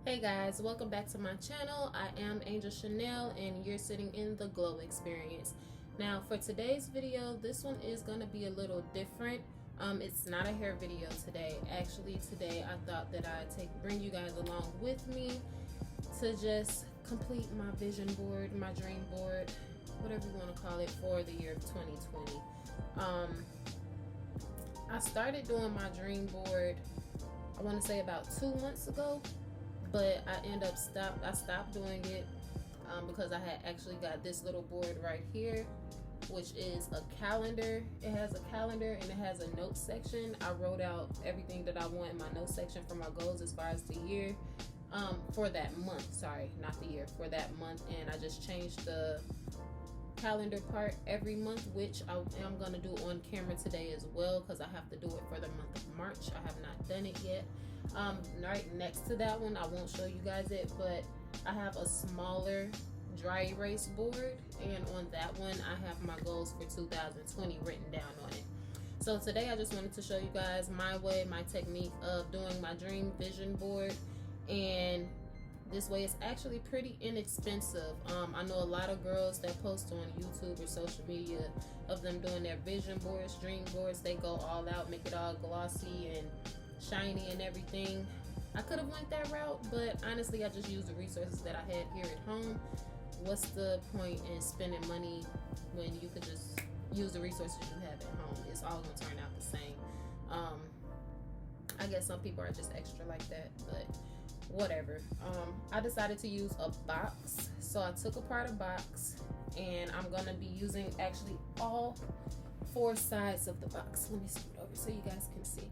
Hey guys, welcome back to my channel. I am Angel Chanel and you're sitting in the Glow Experience. Now for today's video, this one is going to be a little different. It's not a hair video today. Actually today I thought that I'd bring you guys along with me to just complete my vision board, my dream board, whatever you want to call it, for the year of 2020. I started doing my dream board, I want to say about 2 months ago. But I stopped doing it because I had actually got this little board right here, which is a calendar. It has a calendar and it has a notes section. I wrote out everything that I want in my notes section for my goals as far as the year, for that month. Sorry, not the year, for that month. And I just changed the calendar part every month, which I am going to do on camera today as well, because I have to do it for the month of March. I have not done it yet. Right next to that one, I won't show you guys it, but I have a smaller dry erase board, and on that one I have my goals for 2020 written down on it. So today I just wanted to show you guys my way, my technique of doing my dream vision board, and this way it's actually pretty inexpensive. I know a lot of girls that post on YouTube or social media of them doing their vision boards, dream boards. They go all out, make it all glossy and shiny and everything. I could have went that route, but honestly I just used the resources that I had here at home. What's the point in spending money when you could just use the resources you have at home? It's all gonna turn out the same. I guess some people are just extra like that, but whatever. I decided to use a box, so I took apart a box and I'm gonna be using actually all 4 sides of the box. Let me scoot over so you guys can see.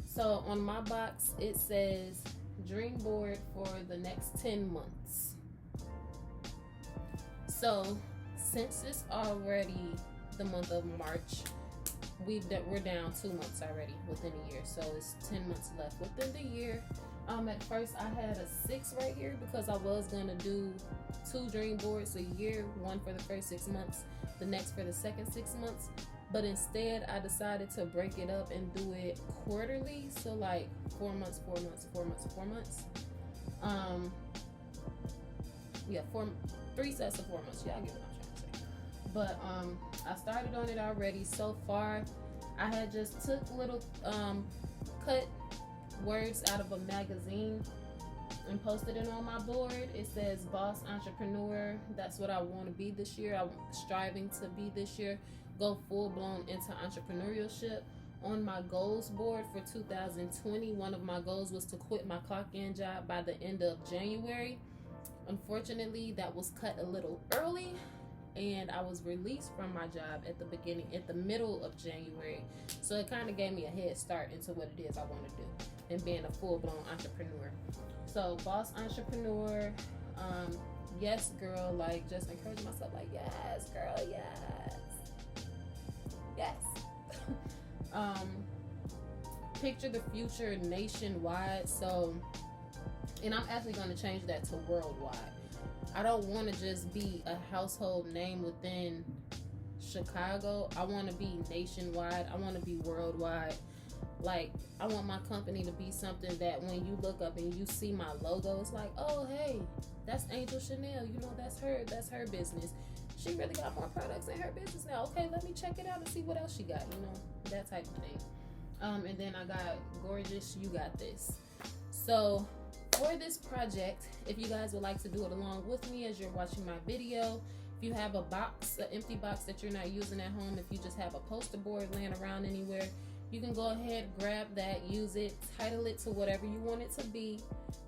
So on my box it says dream board for the next 10 months. So since it's already the month of March, we're down 2 months already within a year, so it's 10 months left within the year. At first I had a 6 right here because I was gonna do 2 dream boards a year, one for the first 6 months, the next for the second 6 months. But instead I decided to break it up and do it quarterly, so like 4 months, 4 months, 4 months, 4 months. Yeah, 3 sets of 4 months. Yeah, I get what I'm trying to say. But I started on it already. So far I had just took little cut words out of a magazine and posted it on my board. It says boss entrepreneur. That's what I want to be this year. I'm striving to be this year, go full-blown into entrepreneurship. On my goals board for 2020, one of my goals was to quit my clock-in job by the end of January. Unfortunately, that was cut a little early, and I was released from my job at the middle of January. So it kind of gave me a head start into what it is I want to do and being a full-blown entrepreneur. So boss entrepreneur, yes girl, like just encouraging myself, like yes girl, yes. Picture the future nationwide. So, and I'm actually going to change that to worldwide. I don't want to just be a household name within Chicago. I want to be nationwide. I want to be worldwide. Like, I want my company to be something that when you look up and you see my logo, it's like, oh hey, that's Angel Chanel. You know, that's her business. She really got more products in her business now. Okay, let me check it out and see what else she got, you know, that type of thing. And then I got gorgeous, you got this. So for this project, if you guys would like to do it along with me as you're watching my video, if you have a box, an empty box that you're not using at home, if you just have a poster board laying around anywhere, you can go ahead, grab that, use it, title it to whatever you want it to be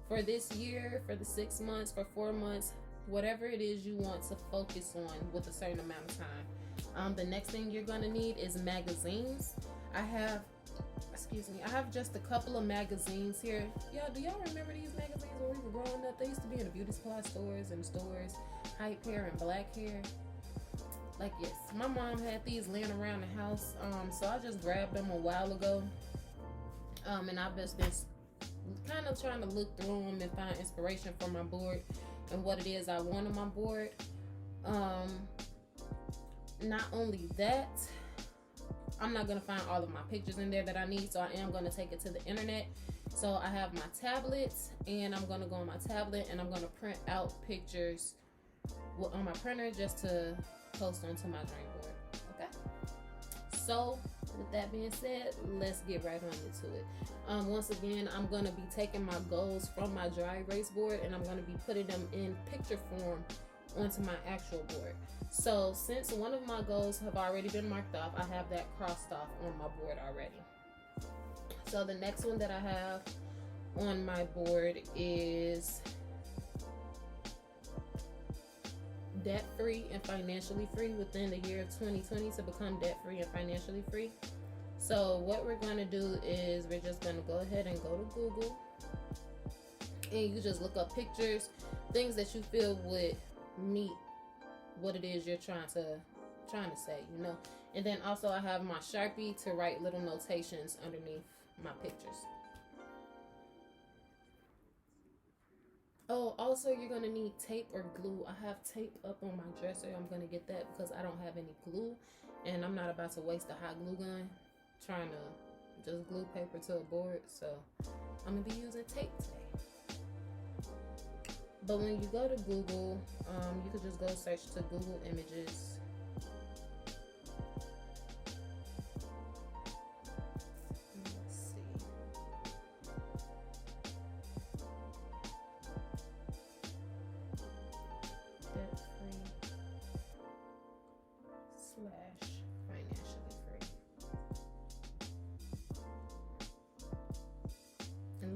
for this year, for the 6 months, for 4 months, whatever it is you want to focus on with a certain amount of time. The next thing you're going to need is magazines. I have just a couple of magazines here. Do y'all remember these magazines when we were growing up? They used to be in the beauty supply stores and stores, Hype Hair and Black Hair. Like, yes, my mom had these laying around the house, so I just grabbed them a while ago, and I've just been kind of trying to look through them and find inspiration for my board and what it is I want on my board. Not only that, I'm not going to find all of my pictures in there that I need, so I am going to take it to the internet So I have my tablets, and I'm gonna go on my tablet and I'm gonna print out pictures on my printer just to post onto my dream board. Okay. So with that being said, let's get right on into it. Once again, I'm gonna be taking my goals from my dry erase board and I'm gonna be putting them in picture form onto my actual board. So since one of my goals have already been marked off, I have that crossed off on my board already. So the next one that I have on my board is debt-free and financially free within the year of 2020 to become debt-free and financially free. So what we're going to do is we're just going to go ahead and go to Google, and you just look up pictures, things that you feel would meet what it is you're trying to say, you know. And then also I have my Sharpie to write little notations underneath my pictures. Oh, also you're gonna need tape or glue. I have tape up on my dresser. I'm gonna get that because I don't have any glue, and I'm not about to waste a hot glue gun trying to just glue paper to a board. So I'm gonna be using tape today. But when you go to Google, you could just go search to Google Images.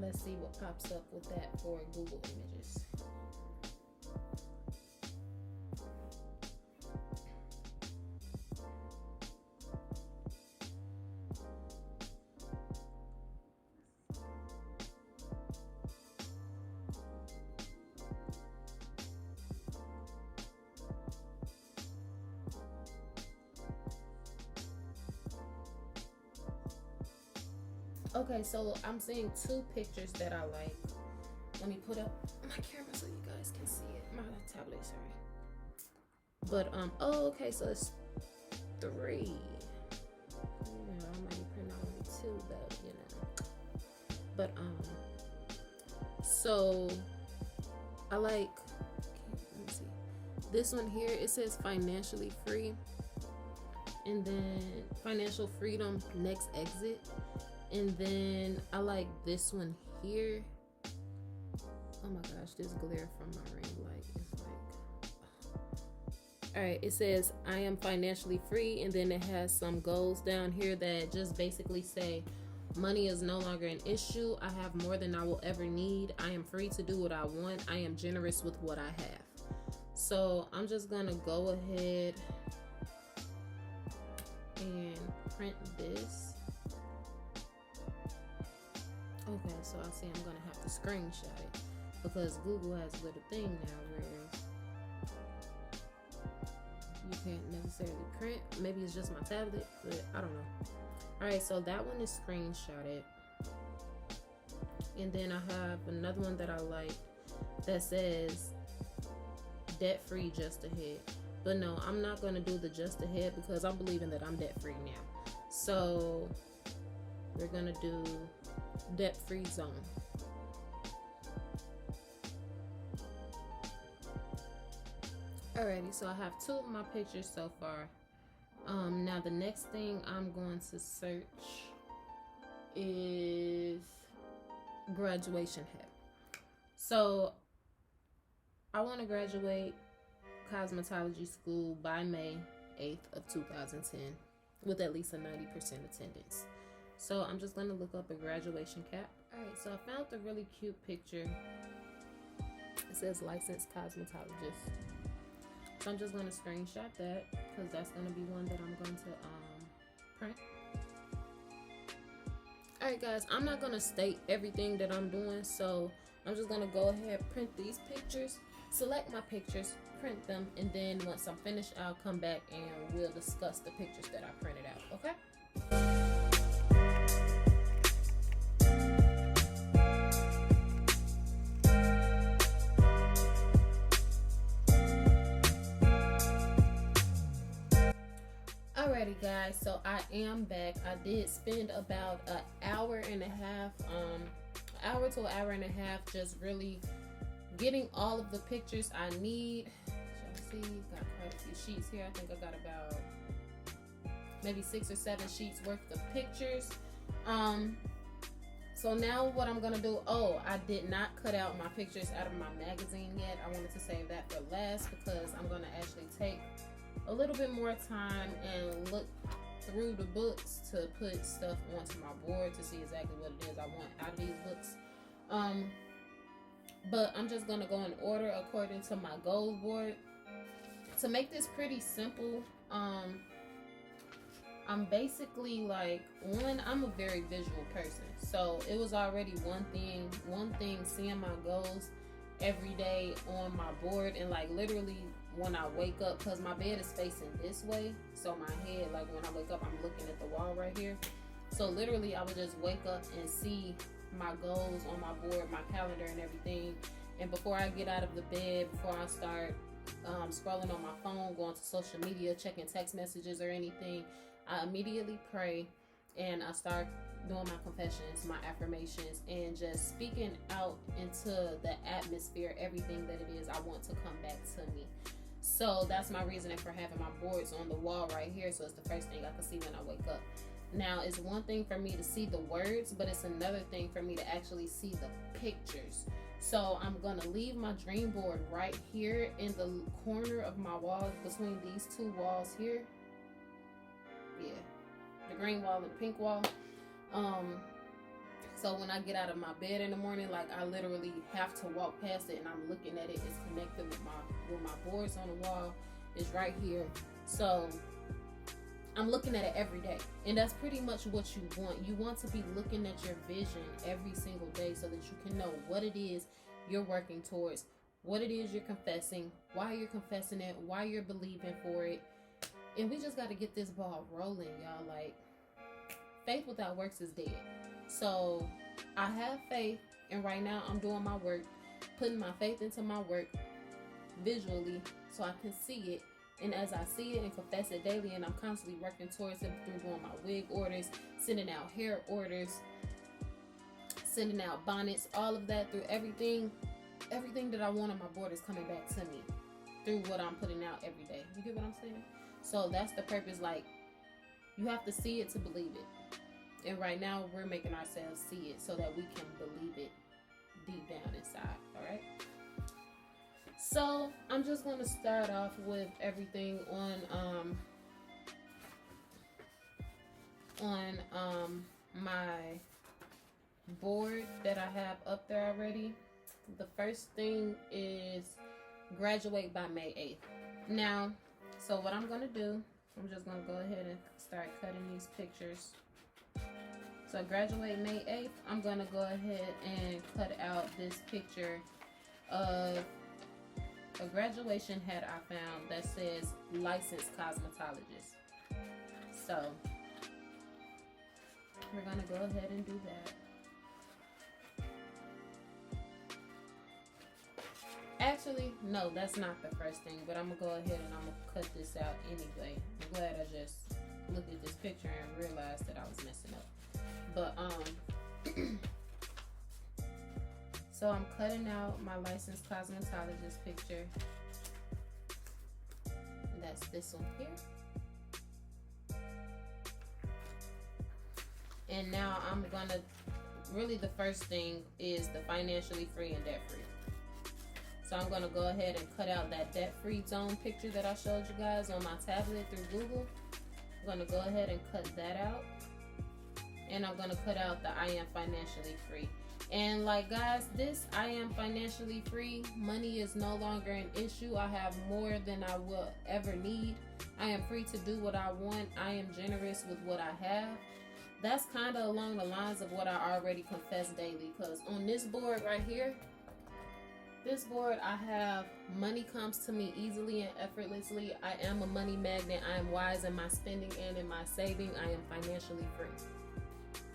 Let's see what pops up with that for Google Images. Okay, so I'm seeing two pictures that I like. Let me put up my camera so you guys can see it. My tablet, sorry. But oh, okay, so it's 3. You know, I might be printing out only 2 though, you know. But so I like, let me see. This one here, it says financially free, and then financial freedom, next exit. And then I like this one here. Oh my gosh, this glare from my ring light is like, all right, it says I am financially free, and then it has some goals down here that just basically say money is no longer an issue. I have more than I will ever need. I am free to do what I want. I am generous with what I have. So I'm just gonna go ahead and print this. Okay, so I see I'm gonna have to screenshot it because Google has a little thing now where you can't necessarily print. Maybe it's just my tablet, but I don't know. Alright, so that one is screenshotted. And then I have another one that I like that says debt free just ahead. But no, I'm not gonna do the just ahead because I'm believing that I'm debt free now. So we're gonna do debt-free zone. Alrighty, so I have 2 of my pictures so far. Now the next thing I'm going to search is graduation hat. So I want to graduate cosmetology school by May 8th of 2010 with at least a 90% attendance. So I'm just going to look up a graduation cap. Alright, so I found a really cute picture. It says licensed cosmetologist. So I'm just going to screenshot that because that's going to be one that I'm going to print. Alright guys, I'm not going to state everything that I'm doing. So I'm just going to go ahead, print these pictures, select my pictures, print them, and then once I'm finished, I'll come back and we'll discuss the pictures that I printed out, okay? Alrighty guys, so I am back. I did spend about an hour and a half, hour to an hour and a half, just really getting all of the pictures I need. Shall we see? Got quite a few sheets here. I think I got about maybe 6 or 7 sheets worth of pictures. So now what I'm gonna do, I did not cut out my pictures out of my magazine yet. I wanted to save that for last because I'm gonna actually take a little bit more time and look through the books to put stuff onto my board to see exactly what it is I want out of these books. But I'm just gonna go in order according to my goal board. To make this pretty simple, I'm basically like, I'm a very visual person. So it was already one thing seeing my goals every day on my board, and like literally when I wake up, because my bed is facing this way, so my head, like when I wake up, I'm looking at the wall right here. So literally I would just wake up and see my goals on my board, my calendar and everything. And before I get out of the bed, before I start scrolling on my phone, going to social media, checking text messages or anything, I immediately pray and I start doing my confessions, my affirmations, and just speaking out into the atmosphere, everything that it is I want to come back to me. So that's my reasoning for having my boards on the wall right here, so it's the first thing I can see when I wake up. Now, it's one thing for me to see the words, but it's another thing for me to actually see the pictures. So I'm gonna leave my dream board right here in the corner of my wall, between these two walls here. Yeah, the green wall and the pink wall. So when I get out of my bed in the morning, like I literally have to walk past it and I'm looking at it. It's connected with my boards on the wall. It's right here. So I'm looking at it every day. And that's pretty much what you want. You want to be looking at your vision every single day so that you can know what it is you're working towards, what it is you're confessing, why you're confessing it, why you're believing for it. And we just got to get this ball rolling, y'all. Like, faith without works is dead. So I have faith, and right now I'm doing my work, putting my faith into my work visually so I can see it. And as I see it and confess it daily, and I'm constantly working towards it through doing my wig orders, sending out hair orders, sending out bonnets, all of that, through everything that I want on my board is coming back to me through what I'm putting out every day. You get what I'm saying? So that's the purpose. Like, you have to see it to believe it. And right now we're making ourselves see it so that we can believe it deep down inside. All right. So I'm just going to start off with everything on my board that I have up there already. The first thing is graduate by May 8th. Now, so what I'm going to do, I'm just going to go ahead and start cutting these pictures. So graduate May 8th, I'm going to go ahead and cut out this picture of a graduation hat I found that says licensed cosmetologist. So we're going to go ahead and do that. Actually, no, that's not the first thing, but I'm going to go ahead and I'm going to cut this out anyway. I'm glad I just looked at this picture and realized that I was messing up. But, so I'm cutting out my licensed cosmetologist picture. That's this one here. And now I'm gonna, really the first thing is the financially free and debt free. So I'm gonna go ahead and cut out that debt free zone picture that I showed you guys on my tablet through Google. I'm gonna go ahead and cut that out. And I'm gonna cut out the I am financially free. And like, guys, this I am financially free, money is no longer an issue. I have more than I will ever need. I am free to do what I want. I am generous with what I have. That's kind of along the lines of what I already confess daily, because on this board right here, this board, I have money comes to me easily and effortlessly. I am a money magnet. I am wise in my spending and in my saving. I am financially free.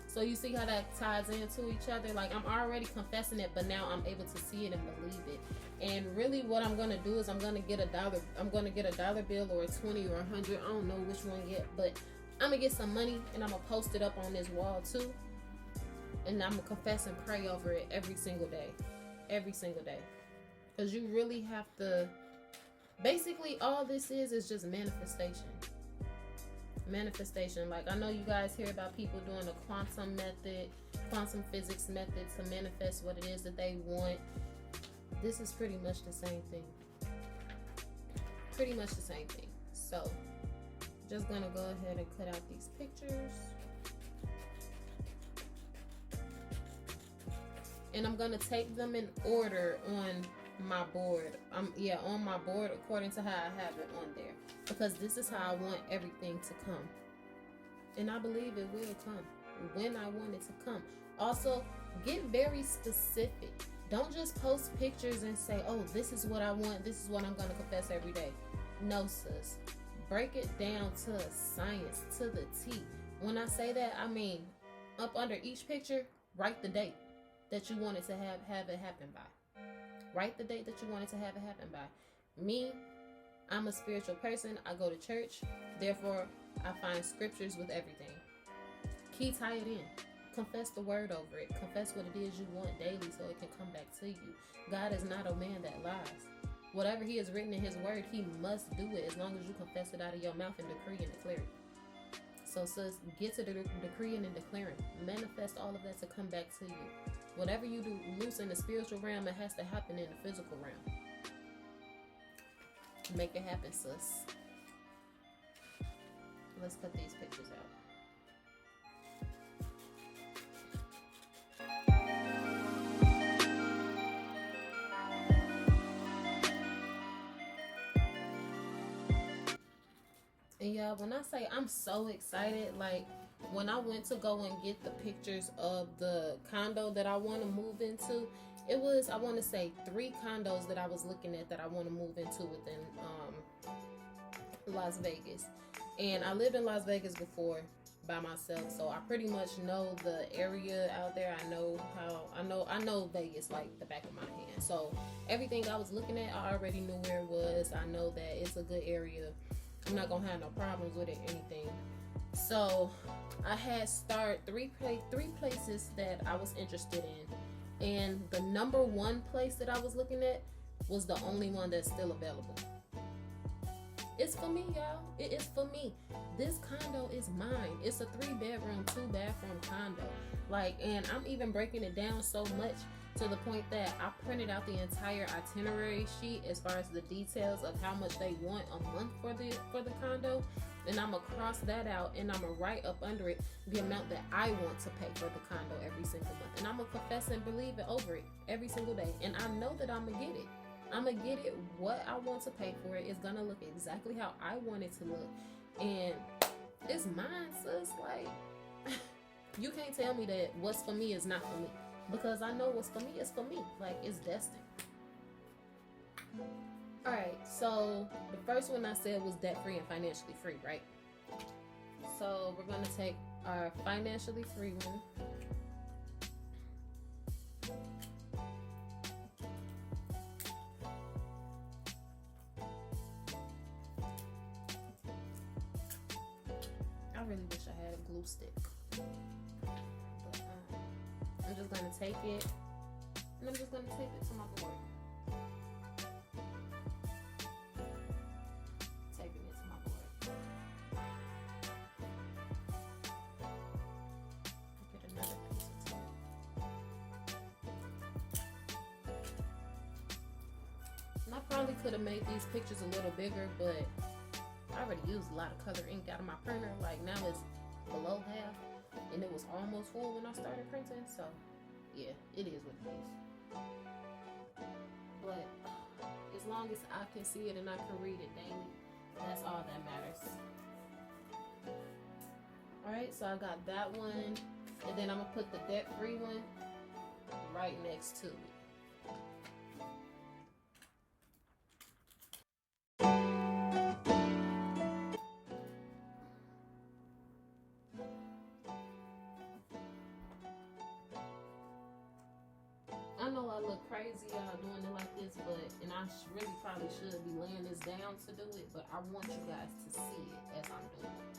So you see how that ties into each other? Like, I'm already confessing it, but now I'm able to see it and believe it. And really what I'm going to do is I'm going to get a dollar bill or a 20 or 100. I don't know which one yet, but I'm going to get some money and I'm going to post it up on this wall too. And I'm gonna confess and pray over it every single day. Every single day. Because you really have to, basically all this is just manifestation. Manifestation. Like, I know you guys hear about people doing the quantum method, quantum physics method to manifest what it is that they want. This is pretty much the same thing. Pretty much the same thing. So, just gonna go ahead and cut out these pictures. And I'm gonna take them in order on my board. On my board according to how I have it on there. Because this is how I want everything to come. And I believe it will come when I want it to come. Also, get very specific. Don't just post pictures and say, oh, this is what I want. This is what I'm going to confess every day. No, sis. Break it down to a science, to the T. When I say that, I mean, up under each picture, write the date that you wanted to have it happen by. Write the date that you wanted to have it happen by. Me, I'm a spiritual person. I go to church. Therefore, I find scriptures with everything. Key tie it in. Confess the word over it. Confess what it is you want daily so it can come back to you. God is not a man that lies. Whatever he has written in his word, he must do it as long as you confess it out of your mouth and decree and declare it. So sis, get to the decreeing and declaring. Manifest all of that to come back to you. Whatever you do loose in the spiritual realm, it has to happen in the physical realm. Make it happen, sis. Let's cut these pictures out. And y'all, when I say I'm so excited, like when I went to go and get the pictures of the condo that I want to move into, it was, I want to say 3 condos that I was looking at that I want to move into within Las Vegas. And I lived in Las Vegas before by myself, so I pretty much know the area out there. I know Vegas like the back of my hand. So everything I was looking at, I already knew where it was. I know that it's a good area. I'm not gonna have no problems with it or anything. So I had started 3 places that I was interested in, and the number 1 place that I was looking at was the only one that's still available. It's for me, y'all. It is for me. This condo is mine. It's a 3-bedroom, 2-bathroom condo. Like, and I'm even breaking it down so much to the point that I printed out the entire itinerary sheet as far as the details of how much they want a month for the condo. And I'm gonna cross that out, and I'm gonna write up under it the amount that I want to pay for the condo every single month. And I'm gonna confess and believe it over it every single day. And I know that I'm gonna get it. I'm gonna get it what I want to pay for it. It's gonna look exactly how I want it to look. And it's mine, sis. Like, you can't tell me that what's for me is not for me. Because I know what's for me is for me. Like, it's destined. Alright, so the first one I said was debt-free and financially free, right? So we're going to take our financially free one. I really wish I had a glue stick. But I'm just going to take it, and I'm just going to tape it to my board. Taping it to my board. Get another piece of tape. And I probably could have made these pictures a little bigger, but I already used a lot of color ink out of my printer. Like, now it's below half, and it was almost full when I started printing. So yeah, it is what it is. But as long as I can see it and I can read it daily, that's all that matters. Alright, so I got that one, and then I'm gonna put the debt-free one right next to it. I know I look crazy doing it like this, and I really probably should be laying this down to do it, but I want you guys to see it as I'm doing it.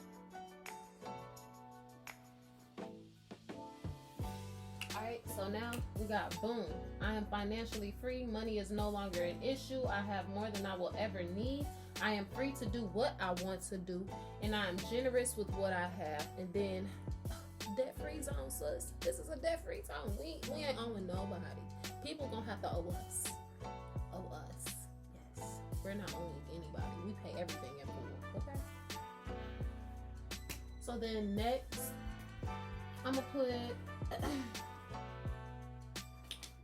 Alright, so now we got boom. I am financially free. Money is no longer an issue. I have more than I will ever need. I am free to do what I want to do. And I am generous with what I have. And then debt-free zone, sis. This is a debt-free zone. We ain't owing nobody. People gonna have to owe us. Owe us. Yes. We're not owing anybody. We pay everything in full. Okay? So then next, I'm gonna put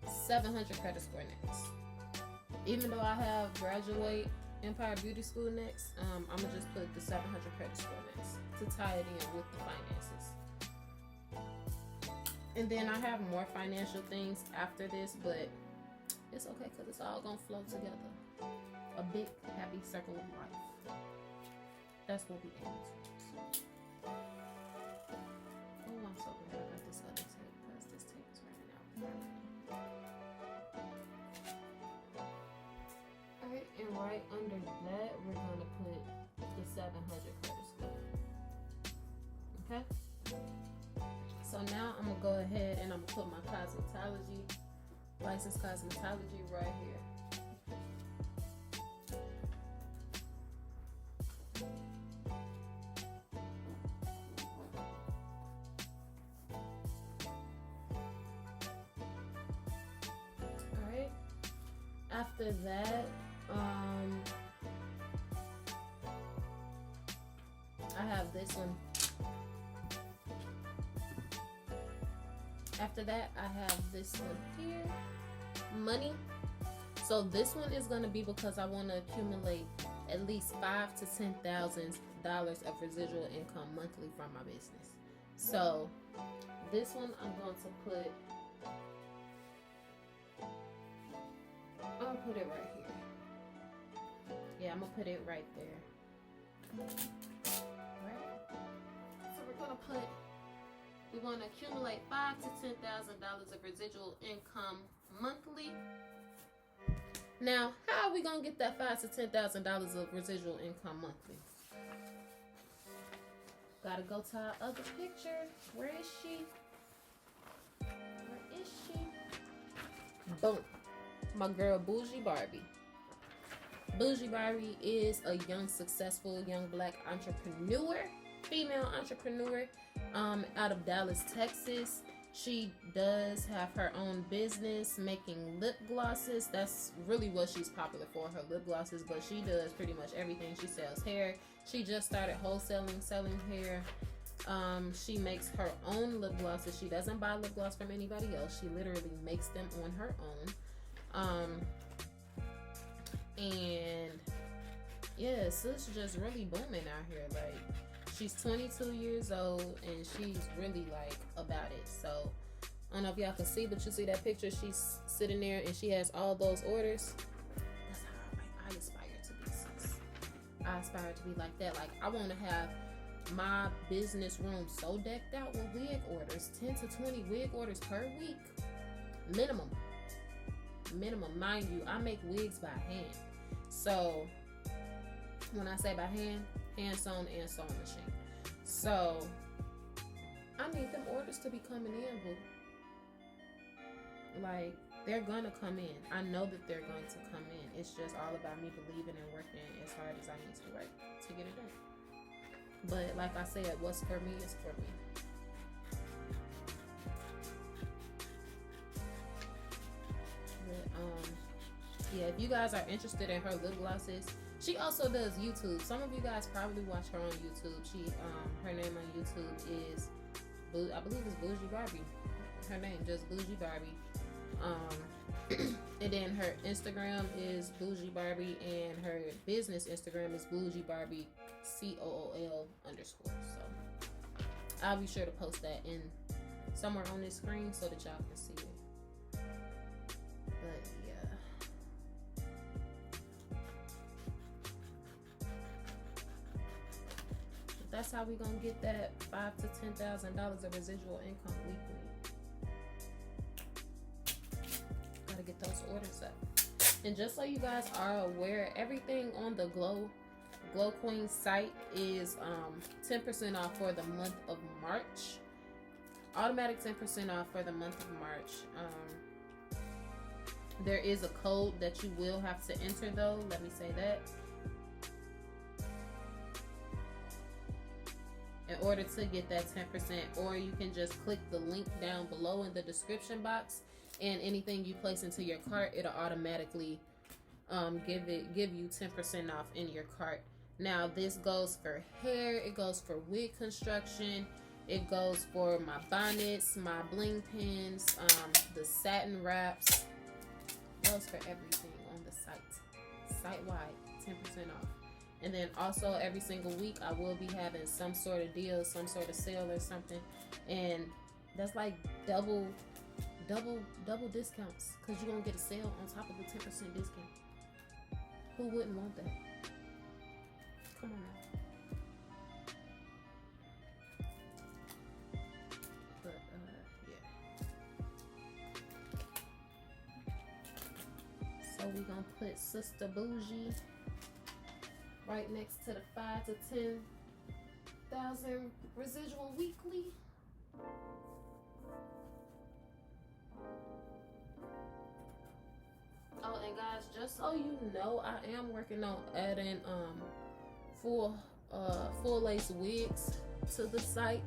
700 credit score next. Even though I have graduate Empire Beauty School next, I'm gonna just put the 700 credit score next to tie it in with the finances. And then I have more financial things after this, but it's okay because it's all gonna flow together. A big happy circle of life. That's what we aim towards. Oh, I'm so glad I got this other tape because this tape is running out already. Alright, and right under that, we're gonna put the 700 credit score. Okay? So now I'm gonna go ahead and I'm gonna put my cosmetology, licensed cosmetology right here. Alright. After that, I have this one. After that, I have this one here, money. So this one is gonna be because I want to accumulate at least $5,000 to $10,000 of residual income monthly from my business. So this one I'm going to put. I'm gonna put it right here. Yeah, I'm gonna put it right there. Right. So we're gonna put. We want to accumulate $5,000 to $10,000 of residual income monthly. Now, how are we gonna get that $5,000 to $10,000 of residual income monthly? Gotta go to our other picture. Where is she? Where is she? Boom. My girl Bougie Barbie. Bougie Barbie is a young, successful, young black entrepreneur, female entrepreneur. Out of Dallas, Texas. She does have her own business making lip glosses. That's really what she's popular for, her lip glosses, but she does pretty much everything. She sells hair. She just started wholesaling, selling hair. She makes her own lip glosses. She doesn't buy lip gloss from anybody else. She literally makes them on her own. And yeah, sis just really booming out here. Like, she's 22 years old and she's really like about it. So I don't know if y'all can see, but you see that picture? She's sitting there and she has all those orders. That's how I aspire to be, sis. I aspire to be like that. Like, I want to have my business room so decked out with wig orders, 10 to 20 wig orders per week, minimum. Mind you, I make wigs by hand. So when I say by hand sewn and sewing machine. So I need them orders to be coming in, boo. Like, they're gonna come in. I know that they're going to come in. It's just all about me believing and working as hard as I need to work to get it done. But like I said, what's for me is for me. But yeah, if you guys are interested in her lip glosses, she also does YouTube. Some of you guys probably watch her on YouTube. She her name on YouTube is I believe it's Bougie Barbie. Her name just Bougie Barbie. And then her Instagram is Bougie Barbie, and her business Instagram is Bougie Barbie COOL_. So I'll be sure to post that in somewhere on this screen so that y'all can see it. But yeah. That's how we gonna get that $5,000 to $10,000 of residual income weekly. Gotta get those orders up. And just so you guys are aware, everything on the Glow Queen site is 10% off for the month of March. automatic 10% off for the month of March. There is a code that you will have to enter though. Let me say that. In order to get that 10%, or you can just click the link down below in the description box, and anything you place into your cart, it'll automatically give you 10% off in your cart. Now this goes for hair, it goes for wig construction, it goes for my bonnets, my bling pins, the satin wraps. It goes for everything on the site wide, 10% off. And then also every single week I will be having some sort of deal, some sort of sale or something, and that's like double discounts, because you're gonna get a sale on top of the 10% discount. Who wouldn't want that? Come on now. But yeah. So we're gonna put Sister Bougie right next to the 5 to 10,000 residual weekly. Oh, and guys, just so you know, I am working on adding full lace wigs to the site.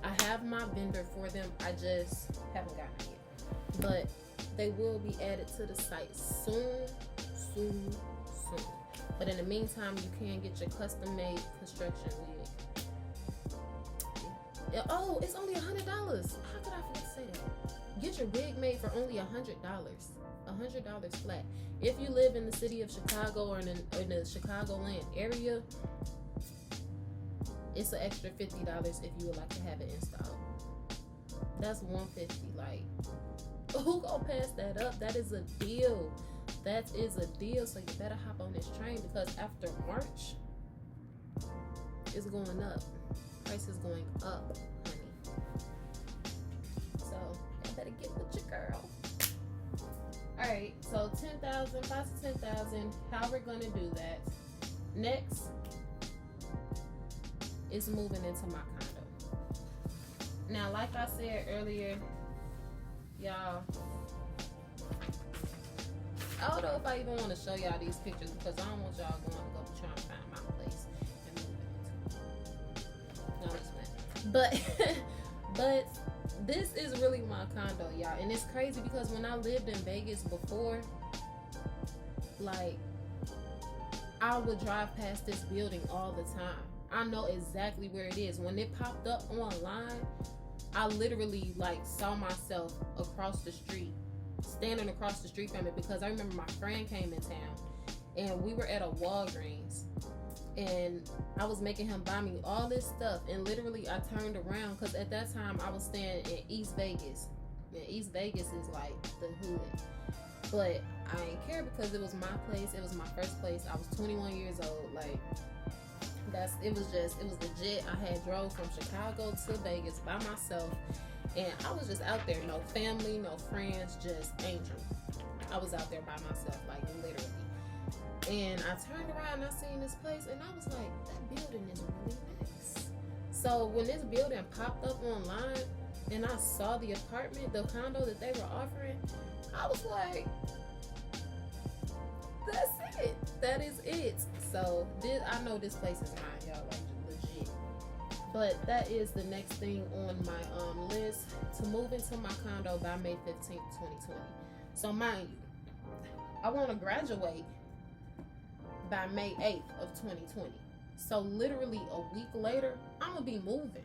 I have my vendor for them. I just haven't gotten it yet. But they will be added to the site soon. But in the meantime, you can get your custom made construction wig. Yeah. Oh, it's only $100. How could I forget to say that? Get your wig made for only $100. $100 flat. If you live in the city of Chicago or in the Chicagoland area, it's an extra $50 if you would like to have it installed. That's $150. Like, who gonna pass that up? That is a deal. That is a deal. So you better hop on this train, because after March, it's going up. Price is going up, honey. So you better get with your girl. Alright, so 10,000, 5 to 10,000. How we're gonna do that? Next is moving into my condo. Now, like I said earlier, y'all, I don't know if I even want to show y'all these pictures, because I don't want y'all going to go trying to find my place and move into it. No, it's not. But this is really my condo, y'all. And it's crazy because when I lived in Vegas before, like, I would drive past this building all the time. I know exactly where it is. When it popped up online, I literally, like, saw myself across the street, standing across the street from it, because I remember my friend came in town and we were at a Walgreens and I was making him buy me all this stuff, and literally I turned around, because at that time I was staying in East Vegas, and East Vegas is like the hood, but I didn't care because it was my place. It was my first place. I was 21 years old. Like, it was legit. I had drove from Chicago to Vegas by myself, and I was just out there. No family, no friends, just Angel. I was out there by myself, like, literally. And I turned around and I seen this place, and I was like, that building is really nice. So when this building popped up online and I saw the apartment, the condo that they were offering, I was like, that's it. That is it. So I know this place is mine, y'all, like, legit. But that is the next thing on my list, to move into my condo by May 15th, 2020. So mind you, I want to graduate by May 8th of 2020. So literally a week later, I'm gonna be moving.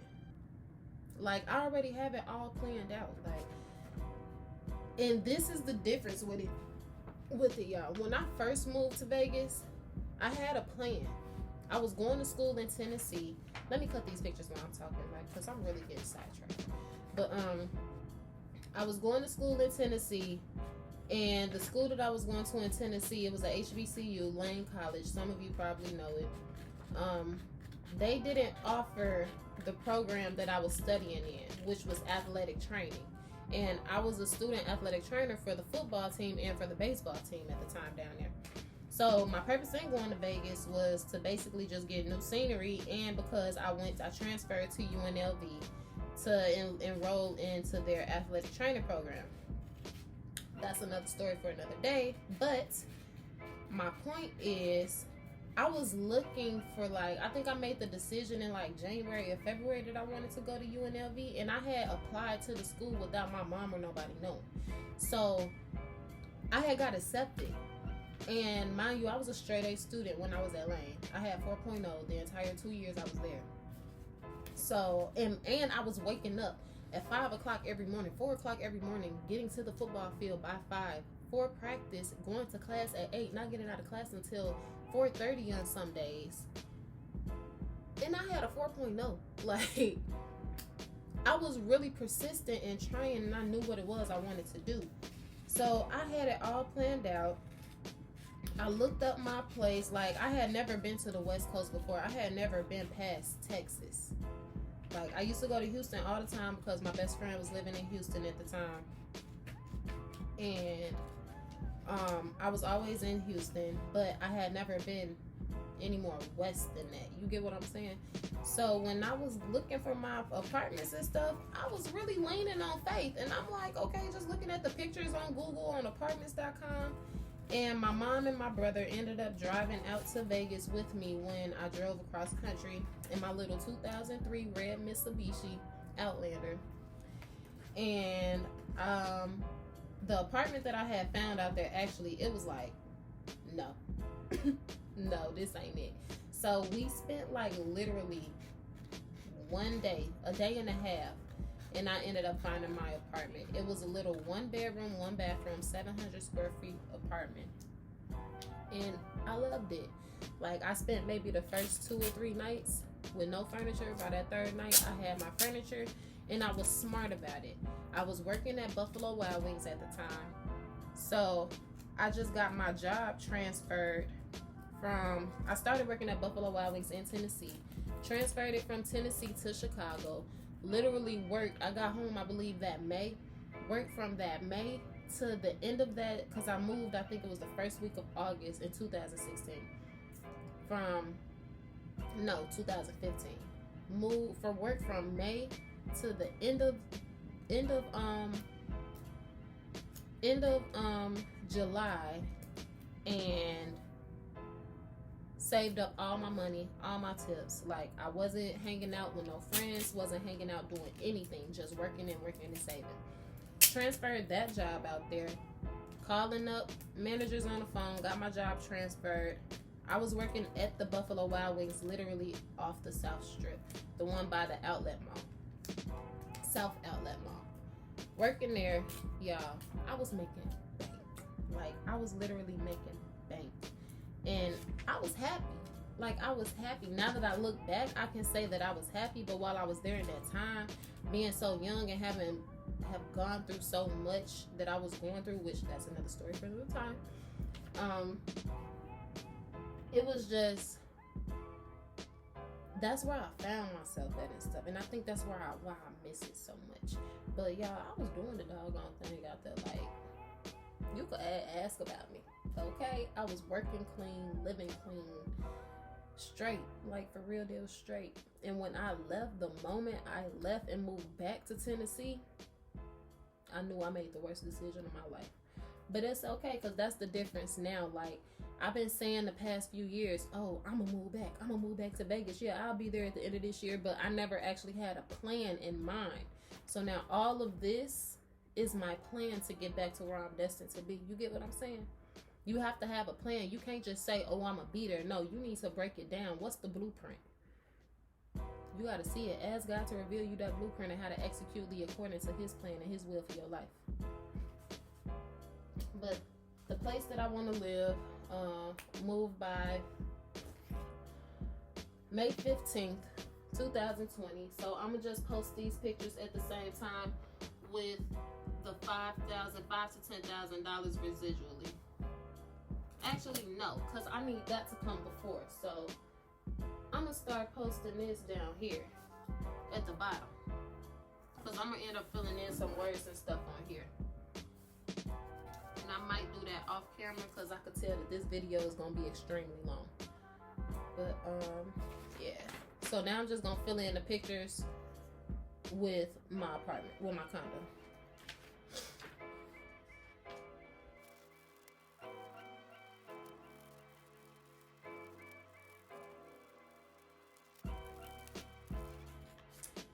Like, I already have it all planned out. Like, and this is the difference with it, y'all. When I first moved to Vegas, I had a plan. I was going to school in Tennessee. Let me cut these pictures when I'm talking, like, because I'm really getting sidetracked. But I was going to school in Tennessee, and the school that I was going to in Tennessee, it was a HBCU, Lane College. Some of you probably know it. They didn't offer the program that I was studying in, which was athletic training. And I was a student athletic trainer for the football team and for the baseball team at the time down there. So my purpose in going to Vegas was to basically just get new scenery, and because I transferred to UNLV, to enroll into their athletic training program. That's another story for another day. But my point is, I was looking for, like, I think I made the decision in like January or February that I wanted to go to UNLV, and I had applied to the school without my mom or nobody knowing. So I had got accepted. And mind you, I was a straight A student when I was at Lane. I had 4.0 the entire 2 years I was there. So, and I was waking up at 5 o'clock every morning, 4 o'clock every morning, getting to the football field by 5 for practice, going to class at 8, not getting out of class until 4:30 on some days. And I had a 4.0. Like, I was really persistent in trying, and I knew what it was I wanted to do. So I had it all planned out. I looked up my place. Like, I had never been to the West Coast before. I had never been past Texas. Like, I used to go to Houston all the time because my best friend was living in Houston at the time. And I was always in Houston, but I had never been any more west than that. You get what I'm saying? So when I was looking for my apartments and stuff, I was really leaning on faith. And I'm like, okay, just looking at the pictures on Google on apartments.com. And my mom and my brother ended up driving out to Vegas with me when I drove across country in my little 2003 red Mitsubishi Outlander. And the apartment that I had found out there, actually, it was like, no, no, this ain't it. So we spent like literally one day, a day and a half, and I ended up finding my apartment. It was a little 1 bedroom, 1 bathroom, 700 square feet apartment. And I loved it. Like, I spent maybe the first 2 or 3 nights with no furniture. By that 3rd night, I had my furniture, and I was smart about it. I was working at Buffalo Wild Wings at the time. So I just got my job transferred from, I started working at Buffalo Wild Wings in Tennessee, transferred it from Tennessee to Chicago. Literally worked, I got home, I believe, that May. Worked from that May to the end of that, because I moved, I think it was the first week of August in 2016. 2015. Moved for work from May to the end of July, and saved up all my money, all my tips. Like, I wasn't hanging out with no friends, wasn't hanging out doing anything, just working and saving. Transferred that job out there, calling up managers on the phone, got my job transferred. I was working at the Buffalo Wild Wings, literally off the South Strip, the one by the outlet mall, South Outlet Mall. Working there, y'all, I was making bank. Like, I was literally making bank. And I was happy. Like, I was happy. Now that I look back, I can say that I was happy. But while I was there in that time, being so young and have gone through so much that I was going through, which that's another story for another time. It was just, that's where I found myself at and stuff. And I think that's why I miss it so much. But y'all, I was doing the doggone thing out there. Like, you could ask about me. Okay, I was working clean, living clean, straight, like for real deal straight. And when I left, the moment I left and moved back to Tennessee, I knew I made the worst decision of my life. But it's okay, because that's the difference now. Like, I've been saying the past few years, oh, I'm gonna move back. I'm gonna move back to Vegas. Yeah, I'll be there at the end of this year, but I never actually had a plan in mind. So now all of this is my plan to get back to where I'm destined to be. You get what I'm saying? You have to have a plan. You can't just say, oh, I'm going to be there. No, you need to break it down. What's the blueprint? You got to see it. Ask God to reveal you that blueprint and how to execute the according to his plan and his will for your life. But the place that I want to live, moved by May 15th, 2020. So I'm going to just post these pictures at the same time with the $5,000 to $10,000 residually. Actually, no, because I need that to come before. So I'm going to start posting this down here at the bottom, because I'm going to end up filling in some words and stuff on here. And I might do that off camera, because I could tell that this video is going to be extremely long. But, yeah. So now I'm just going to fill in the pictures with my apartment, with my condo.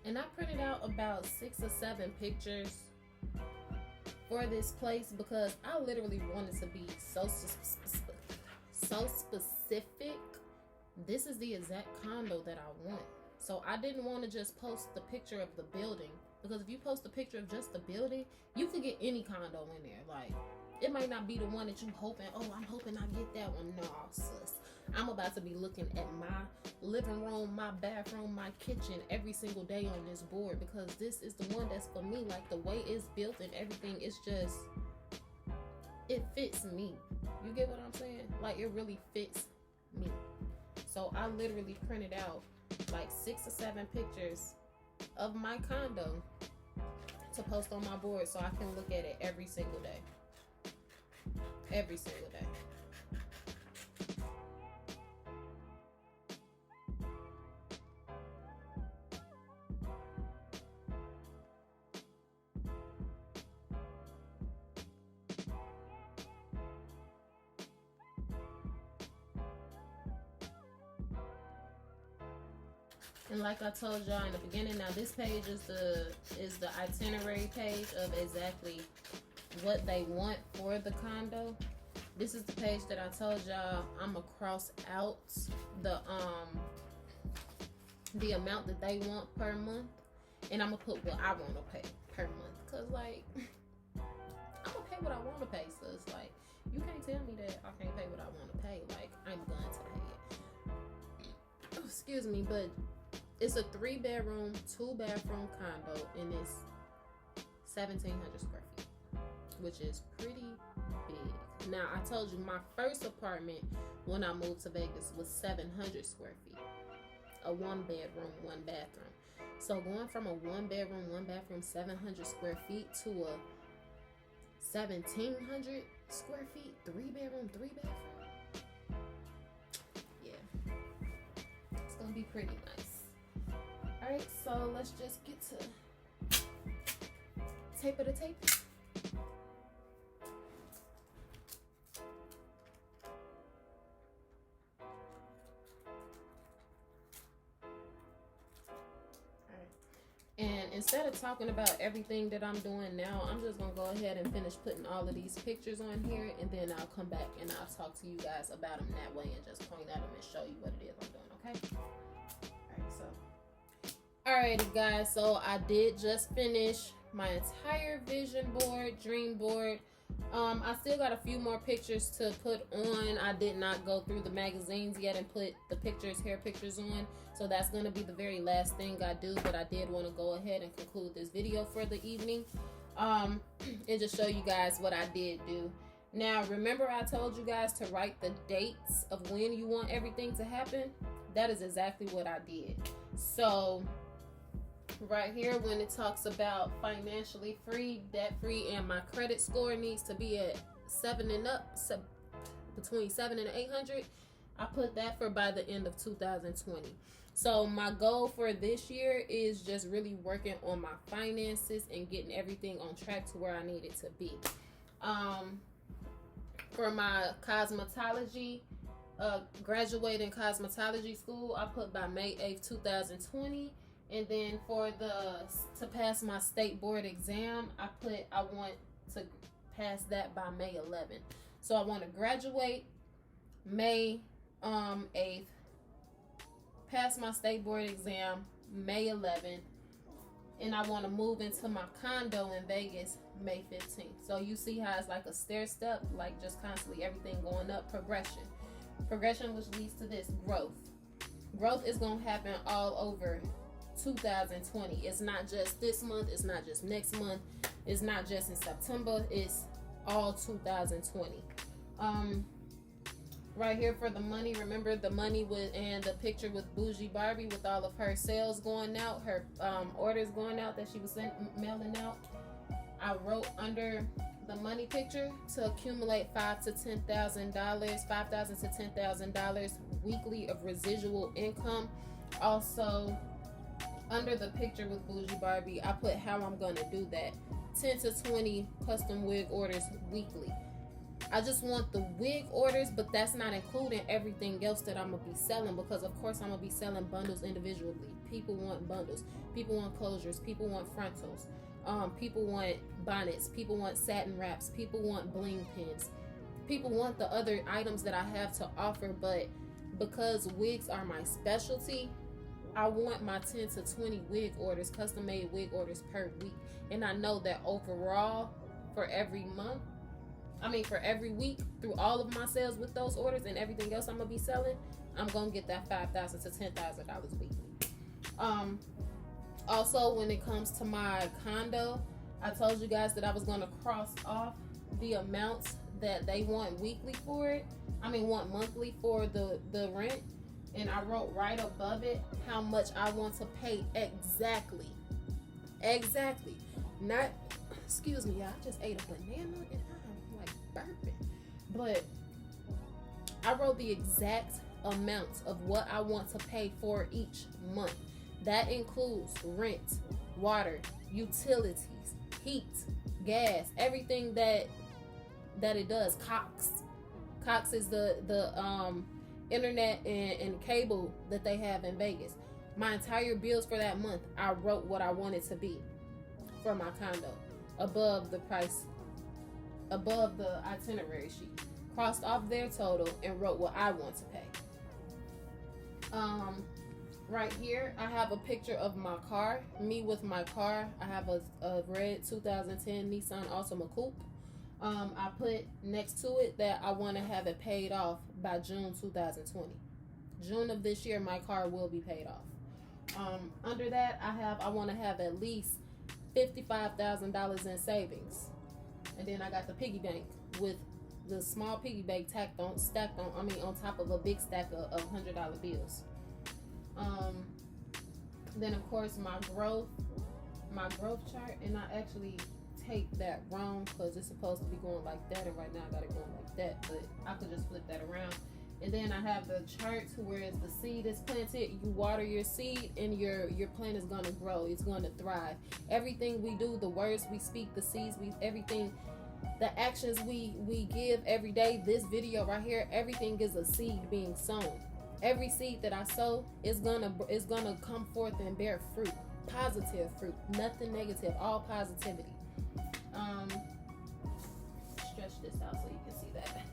And I printed out about 6 or 7 pictures for this place because I literally wanted to be so specific. This is the exact condo that I want. So I didn't want to just post the picture of the building, because if you post a picture of just the building, you could get any condo in there. Like, it might not be the one that you hoping, oh, I'm hoping I get that one. No, sis. I'm about to be looking at my living room, my bathroom, my kitchen every single day on this board, because this is the one that's for me. Like, the way it's built and everything, it's just, it fits me. You get what I'm saying? Like, it really fits me. So I literally printed out like 6 or 7 pictures of my condo to post on my board so I can look at it every single day. Every single day. And like I told y'all in the beginning, now this page is the itinerary page of exactly what they want for the condo. This is the page that I told y'all I'm gonna cross out the amount that they want per month, and I'm gonna put what I want to pay per month. Cause like, I'm gonna pay what I want to pay. So it's like, you can't tell me that I can't pay what I want to pay. Like, I'm going to pay it. Oh, excuse me, but it's a 3-bedroom, 2-bathroom condo, and it's 1,700 square feet, which is pretty big. Now, I told you my first apartment when I moved to Vegas was 700 square feet, a 1-bedroom, 1-bathroom. So going from a 1-bedroom, 1-bathroom, 700 square feet to a 1,700 square feet, 3-bedroom, 3-bathroom. Yeah, it's gonna be pretty nice. All right, so let's just get to tape of the tape. And instead of talking about everything that I'm doing now, I'm just going to go ahead and finish putting all of these pictures on here. And then I'll come back and I'll talk to you guys about them that way and just point at them and show you what it is I'm doing, okay? Alrighty, guys. So I did just finish my entire vision board, dream board. I still got a few more pictures to put on. I did not go through the magazines yet and put the pictures, hair pictures on. So that's going to be the very last thing I do. But I did want to go ahead and conclude this video for the evening. And just show you guys what I did do. Now, remember I told you guys to write the dates of when you want everything to happen? That is exactly what I did. So right here, when it talks about financially free, debt free, and my credit score needs to be at 7 and up, between 7 and 800, I put that for by the end of 2020. So my goal for this year is just really working on my finances and getting everything on track to where I need it to be. For my cosmetology, graduating cosmetology school, I put by May 8th, 2020. And then to pass my state board exam, I want to pass that by May 11th. So I want to graduate May 8th, pass my state board exam May 11th, and I want to move into my condo in Vegas May 15th. So you see how it's like a stair step, like just constantly everything going up, progression, which leads to this growth. Growth is going to happen all over 2020. It's not just this month, it's not just next month, it's not just in September, it's all 2020. Right here for the money, remember the money and the picture with Bougie Barbie with all of her sales going out, her orders going out that she was mailing out. I wrote under the money picture to accumulate $5,000 to $10,000, $5,000 to $10,000 weekly of residual income. Also, under the picture with Bougie Barbie, I put how I'm gonna do that. 10 to 20 custom wig orders weekly. I just want the wig orders, but that's not including everything else that I'm gonna be selling, because of course I'm gonna be selling bundles individually. People want bundles, people want closures, people want frontals, people want bonnets, people want satin wraps, people want bling pins, people want the other items that I have to offer. But because wigs are my specialty, I want my 10 to 20 wig orders, custom made wig orders per week. And I know that overall, for every week, through all of my sales with those orders and everything else I'm gonna be selling, I'm gonna get that $5,000 to $10,000 weekly. Also, when it comes to my condo, I told you guys that I was gonna cross off the amounts that they want weekly for it. Want monthly for the rent. And I wrote right above it how much I want to pay exactly. Not, excuse me, y'all, I just ate a banana and I'm like burping. But I wrote the exact amount of what I want to pay for each month. That includes rent, water, utilities, heat, gas, everything that it does. Cox is the internet and cable that they have in Vegas. My entire bills for that month, I wrote what I wanted to be for my condo above the price, above the itinerary sheet. Crossed off their total and wrote what I want to pay. Right here, I have a picture of my car, me with my car. I have a red 2010 Nissan Altima Coupe. I put next to it that I want to have it paid off by June 2020. June of this year, my car will be paid off. Under that, I want to have at least $55,000 in savings. And then I got the piggy bank with the small piggy bank stacked on top of a big stack of $100 bills. Then of course my growth chart, and I actually taped that wrong because it's supposed to be going like that, and right now I got it going like that, but I could just flip that around. And then I have the chart where the seed is planted. You water your seed and your plant is going to grow. It's going to thrive. Everything we do, the words we speak, the seeds everything, the actions we give every day, this video right here, everything is a seed being sown. Every seed that I sow is gonna come forth and bear fruit, positive fruit, nothing negative, all positivity. Stretch this out so you can see that.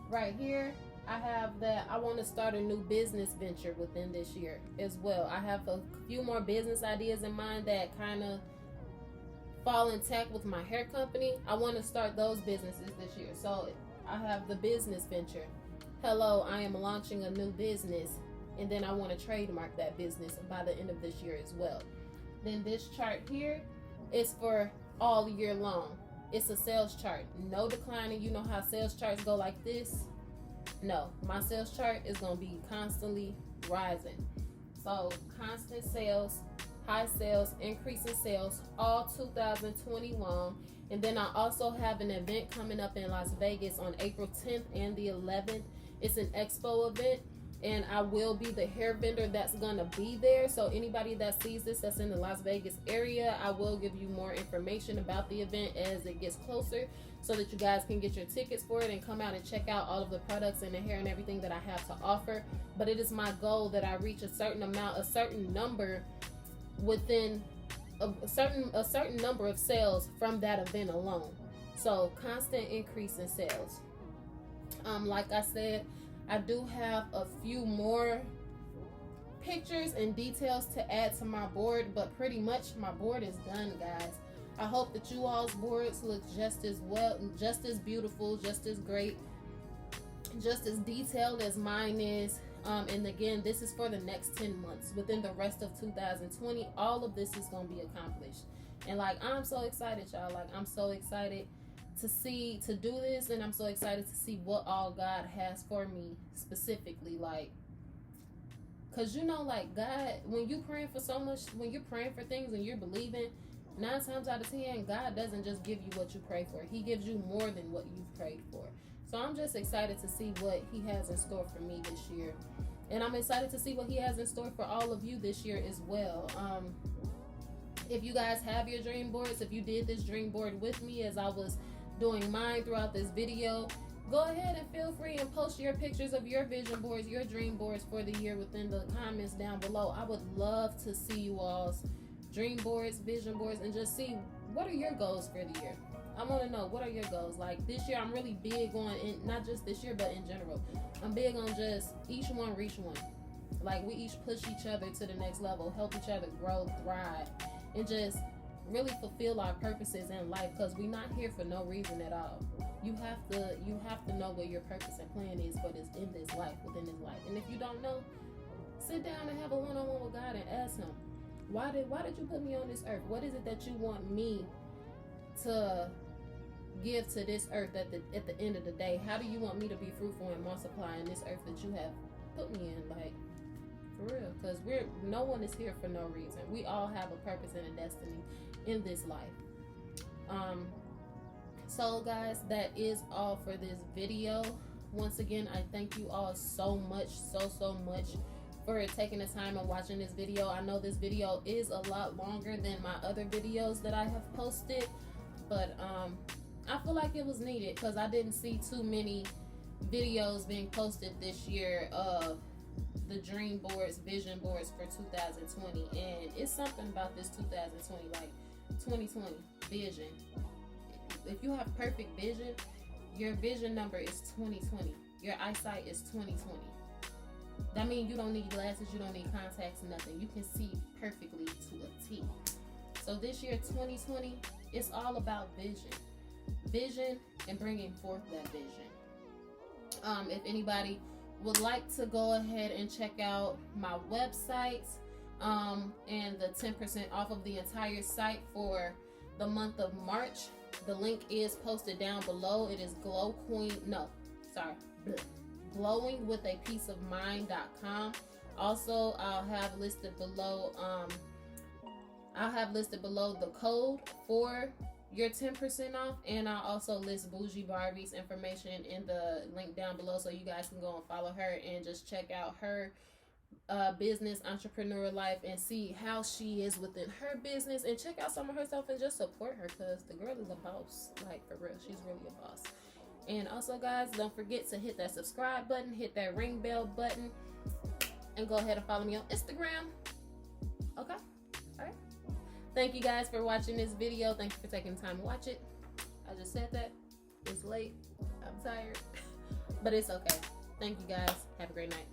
Right here, I have that I want to start a new business venture within this year as well. I have a few more business ideas in mind that kind of fall intact with my hair company. I want to start those businesses this year. So I have the business venture. Hello, I am launching a new business, and then I want to trademark that business by the end of this year as well. Then this chart here is for all year long. It's a sales chart. No declining. You know how sales charts go like this? No, my sales chart is going to be constantly rising. So constant sales, high sales, increasing sales, all 2020 long. And then I also have an event coming up in Las Vegas on April 10th and the 11th. It's an expo event, and I will be the hair vendor that's going to be there. So anybody that sees this that's in the Las Vegas area, I will give you more information about the event as it gets closer so that you guys can get your tickets for it and come out and check out all of the products and the hair and everything that I have to offer. But it is my goal that I reach a certain number within a certain number of sales from that event alone. So constant increase in sales. Like I said, I do have a few more pictures and details to add to my board, but pretty much my board is done, guys. I hope that you all's boards look just as well, just as beautiful, just as great, just as detailed as mine is. And again, this is for the next 10 months. Within the rest of 2020, all of this is going to be accomplished. And I'm so excited, y'all. I'm so excited to do this, and I'm so excited to see what all God has for me specifically. Cause God, when you're praying for things and you're believing, 9 times out of 10, God doesn't just give you what you pray for. He gives you more than what you've prayed for. So I'm just excited to see what He has in store for me this year. And I'm excited to see what he has in store for all of you this year as well. If you guys have your dream boards, if you did this dream board with me as I was doing mine throughout this video, go ahead and feel free and post your pictures of your vision boards, your dream boards for the year within the comments down below. I would love to see you all's dream boards, vision boards, and just see what are your goals for the year. I want to know, what are your goals? Like this year, I'm really big on, not just this year, but in general, I'm big on just each one reach one. Like we each push each other to the next level, help each other grow, thrive, and just really fulfill our purposes in life, because we're not here for no reason at all. You have to know what your purpose and plan is for this in this life, within this life. And if you don't know, sit down and have a one-on-one with God and ask him, why did you put me on this earth? What is it that you want me to give to this earth at the end of the day? How do you want me to be fruitful and multiply in this earth that you have put me in? Like, for real, because no one is here for no reason. We all have a purpose and a destiny in this life. So guys, that is all for this video. Once again, I thank you all so much, so much for taking the time and watching this video. I know this video is a lot longer than my other videos that I have posted, but I feel like it was needed because I didn't see too many videos being posted this year of the dream boards, vision boards for 2020. And it's something about this 2020, like 2020 vision. If you have perfect vision, your vision number is 2020. Your eyesight is 2020. That means you don't need glasses, you don't need contacts, nothing. You can see perfectly to a T. So this year, 2020, it's all about vision and bringing forth that vision. If anybody would like to go ahead and check out my website and the 10% off of the entire site for the month of March, the link is posted down below. It is glowingwithapeaceofmind.com. Also, I'll have listed below the code for your 10% off, and I'll also list Bougie Barbie's information in the link down below, so you guys can go and follow her and just check out her business, entrepreneur life, and see how she is within her business, and check out some of her stuff and just support her, because the girl is a boss. Like, for real, she's really a boss. And also, guys, don't forget to hit that subscribe button, hit that ring bell button, and go ahead and follow me on Instagram. Okay? All right. Thank you guys for watching this video. Thank you for taking the time to watch it. I just said that. It's late. I'm tired. But it's okay. Thank you guys. Have a great night.